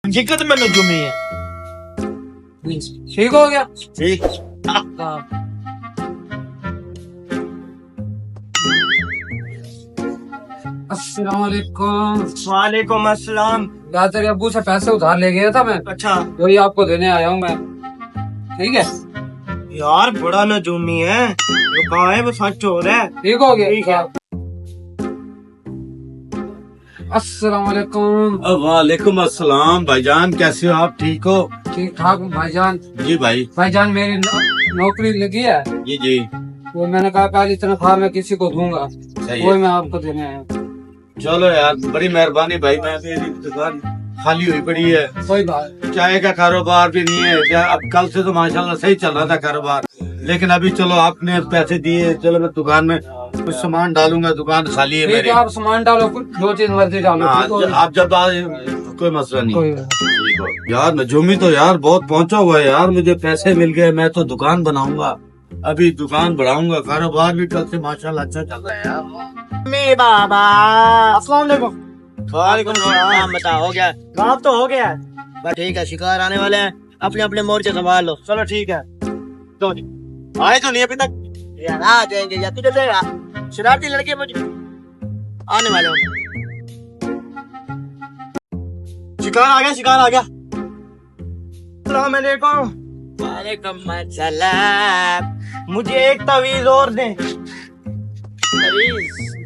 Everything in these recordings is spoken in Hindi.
हकीकत में नजूमी है। ठीक हो गया। ठीक। अस्सलाम वालेकुम। वालेकुम अस्सलाम। यार तेरे अब्बू से पैसे उधार ले गया था मैं, अच्छा वही आपको देने आया हूँ मैं। ठीक है, यार बड़ा नजूमी है, जो कहा है वो सच हो रहा है। ठीक हो गया। ठीक है। अस्सलाम वालेकुम। वालेकुम अस्सलाम भाईजान, कैसे हो आप? ठीक हो? ठीक ठाक हूँ भाईजान। जी भाई। भाईजान मेरी नौकरी लगी है, जी जी। वो मैंने कहा पहली तनख्वाह मैं किसी को दूंगा, सही वही है। मैं आपको देने आया हूँ। चलो यार, बड़ी मेहरबानी भाई। मैं मेरी दुकान खाली हुई पड़ी है, कोई बात चाय का कारोबार भी नहीं है। अब कल से तो माशाल्लाह सही चल रहा था कारोबार, लेकिन अभी चलो आपने पैसे दिए, चलो मैं दुकान में कुछ सामान डालूंगा, दुकान खाली है नहीं। ठीक मेरी। है, आप सामान डालो, कुछ जो चीज मर्जी डालो। हाँ, ठीक हो गया? आप जब कोई मसला नहीं। कोई बात ठीक हो। यार नजूमी तो यार बहुत पहुंचा हुआ है यार, मुझे पैसे मिल गए, मैं तो दुकान बनाऊंगा, अभी दुकान बढ़ाऊंगा, कारोबार भी कल से माशाल्लाह अच्छा चल रहा है यार। मेरे बाबा अस्सलाम वालेकुम। वालेकुम सलाम। बताओ हो गया? काम तो हो गया है। बस ठीक है, शिकार आने वाले हैं, अपने अपने मोर्चे संभाल लो। चलो ठीक है। तो आए तो नहीं अभी तक। यार आ जाएंगे, या तू चलेगा? शरारती लड़के मुझे आने वाले हो। शिकार आ गया, शिकार आ गया। अस्सलाम वालेकुम। वालेकुम सलाम। मुझे एक तवीज और दे। तवीज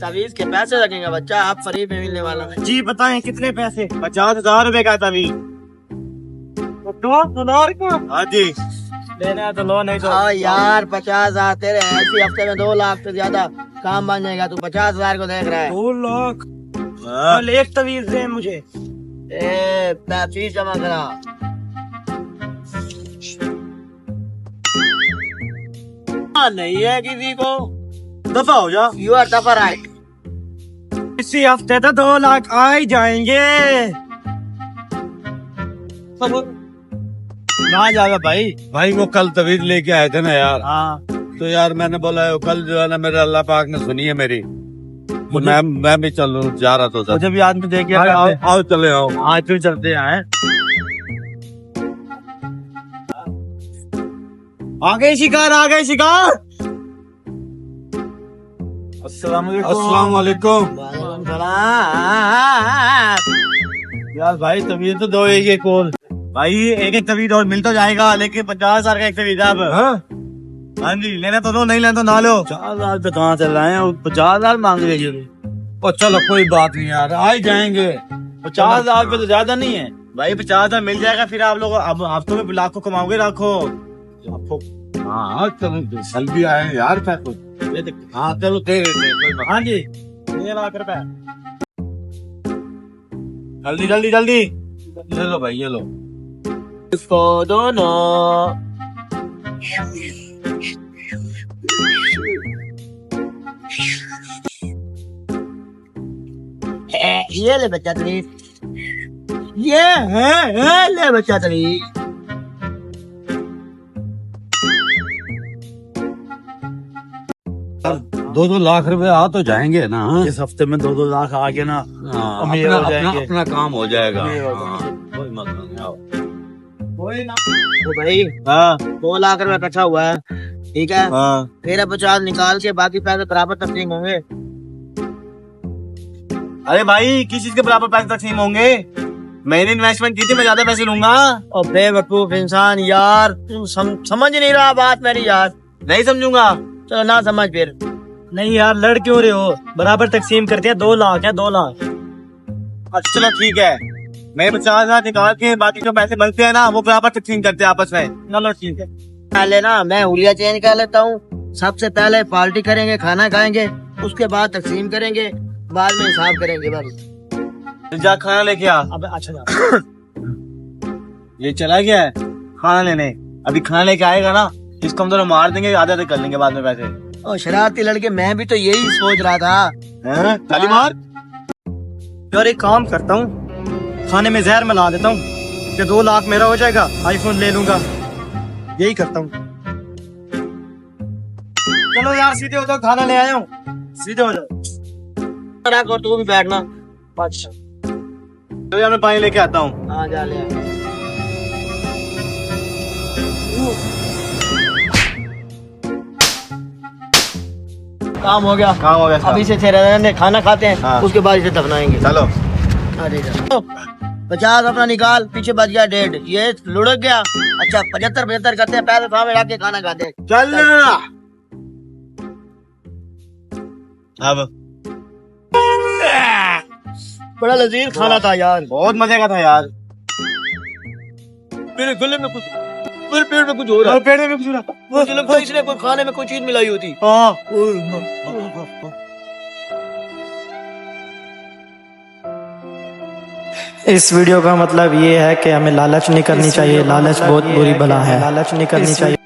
तवीज के पैसे लगेंगे बच्चा, आप फ्री में मिलने वाला है। जी बताएं कितने पैसे? 50,000 रुपए का तवीज। तो सुनार को हाँ जी लेना है तो लो, नहीं तो हाँ यार 50,000 तेरे ऐसी हफ्ते में 2 लाख से ज्यादा काम बन जाएगा। तू 50,000 को देख रहा है? 2 लाख। कल एक तवीज दे मुझे। ए फीस जमा करा। नहीं है किसी को, दफा हो जा। You are the right. इसी हफ्ते तो 2 लाख आ ही जाएंगे। ना जाएगा भाई। भाई वो कल तवीज लेके आए थे ना यार, हाँ तो यार मैंने बोला कल जो है ना मेरे अल्लाह पाक ने सुनी है मेरी, तो मैं भी चलूं जा रहा था। मुझे भी आदमी देख आओ चले आओ। आज फिर चलते हैं। आ गए शिकार, आ गए शिकार। अस्सलाम अस्सलाम वालेकुम। वालेकुम सलाम। यार भाई तवीज तो दो एक एक और भाई, एक एक तवीज और मिल तो जाएगा, लेकिन 50,000 का एक तवीज है अब। हाँ जी, लेना तो दो, नहीं लेना तो ना लो। 50,000 पे कहाँ चल रहे हैं? 50,000 मांग रहे हैं। और चलो कोई बात नहीं यार, आ ही जाएंगे। 50,000 पे तो ज्यादा नहीं है भाई 50,000 मिल जाएगा, फिर आप लोग अब हफ्तों में लाखों कमाओगे, लाखों। हाँ चलो जल्दी आए यार पैसे। हाँ चलो दे देते हैं, कोई बात हाँ जी, 6 लाख रुपए। जल्दी जल्दी जल्दी। नहीं। ले लो भाई, ये लो। इसको दोनों ये ले बच्चा तरीफ, ये है ले बच्चा तरीफ। 2-2 लाख रुपए आ तो जाएंगे ना। इस हफ्ते में 2-2 लाख आ गए ना, हाँ, अमीर अपना, हो अपना, जाएंगे। अपना काम हो जाएगा। अमीर हो हाँ, कोई मसला नहीं। आओ। तो भाई हाँ 2 लाख रुपए इकट्ठा हुआ है, ठीक है? हाँ। तेरा 50 निकाल के बाकी पैसे बराबर तकसीम होंगे। अरे भाई किस चीज के बराबर पैसे तकसीम होंगे? मैंने इन्वेस्टमेंट की थी, मैं ज्यादा पैसे लूंगा। और बेवकूफ इंसान यार, तू समझ नहीं रहा बात मेरी यार। नहीं समझूंगा। चलो ना समझ फिर। नहीं यार, लड़ क्यों रहे हो? बराबर तकसीम करते हैं, 2 लाख है, 2 लाख। अच्छा चलो ठीक है, मैं 50,000 निकाल के बाकी जो पैसे बनते हैं ना वो बराबर तकसीम करते हैं आपस में। चलो ठीक है। पहले ना मैं हुलिया चेंज कर लेता हूँ। सबसे पहले पार्टी करेंगे, खाना खाएंगे, उसके बाद तकसीम करेंगे, बाद में हिसाब करेंगे बस। जा खाना लेके आ। अब अच्छा जा। ये चला गया है खाना लेने, अभी खाना लेके आएगा ना, इसको हम दोनों मार देंगे, आधे आधे कर लेंगे बाद में पैसे। और शरारती लड़के, मैं भी तो यही सोच रहा था। हैं? ताली मार। यार एक काम करता हूँ, खाने में जहर मिला देता हूँ कि 2 लाख मेरा हो जाएगा, आईफोन ले लूंगा। यही करता हूँ। चलो यार सीधे हो जाओ, खाना ले आया हूँ, सीधे हो जाओ। और तू भी बैठना। अच्छा तो मैं पानी लेके आता हूँ। हाँ जा ले आ। काम हो गया। काम हो गया अभी से रहने खाना खाते हैं, हाँ। उसके बाद इसे दफनाएंगे। चलो। अरे चलो। 50 अपना निकाल, पीछे बच गया 1.5, ये लुढ़क गया। अच्छा 75 करते हैं, पैसे वहां में रख के खाना खाते हैं। चल अब बड़ा लजीज खाना था यार। बहुत मजे का था यार। मेरे गले में कुछ, मेरे पेट में कुछ हो रहा है। पेट में कुछ हो रहा। मुझे लगता है इसने कोई खाने में कोई चीज मिलाई होती। हाँ। इस वीडियो का मतलब ये है कि हमें लालच नहीं करनी चाहिए। लालच बहुत बुरी बला है। लालच नहीं करनी चाहिए।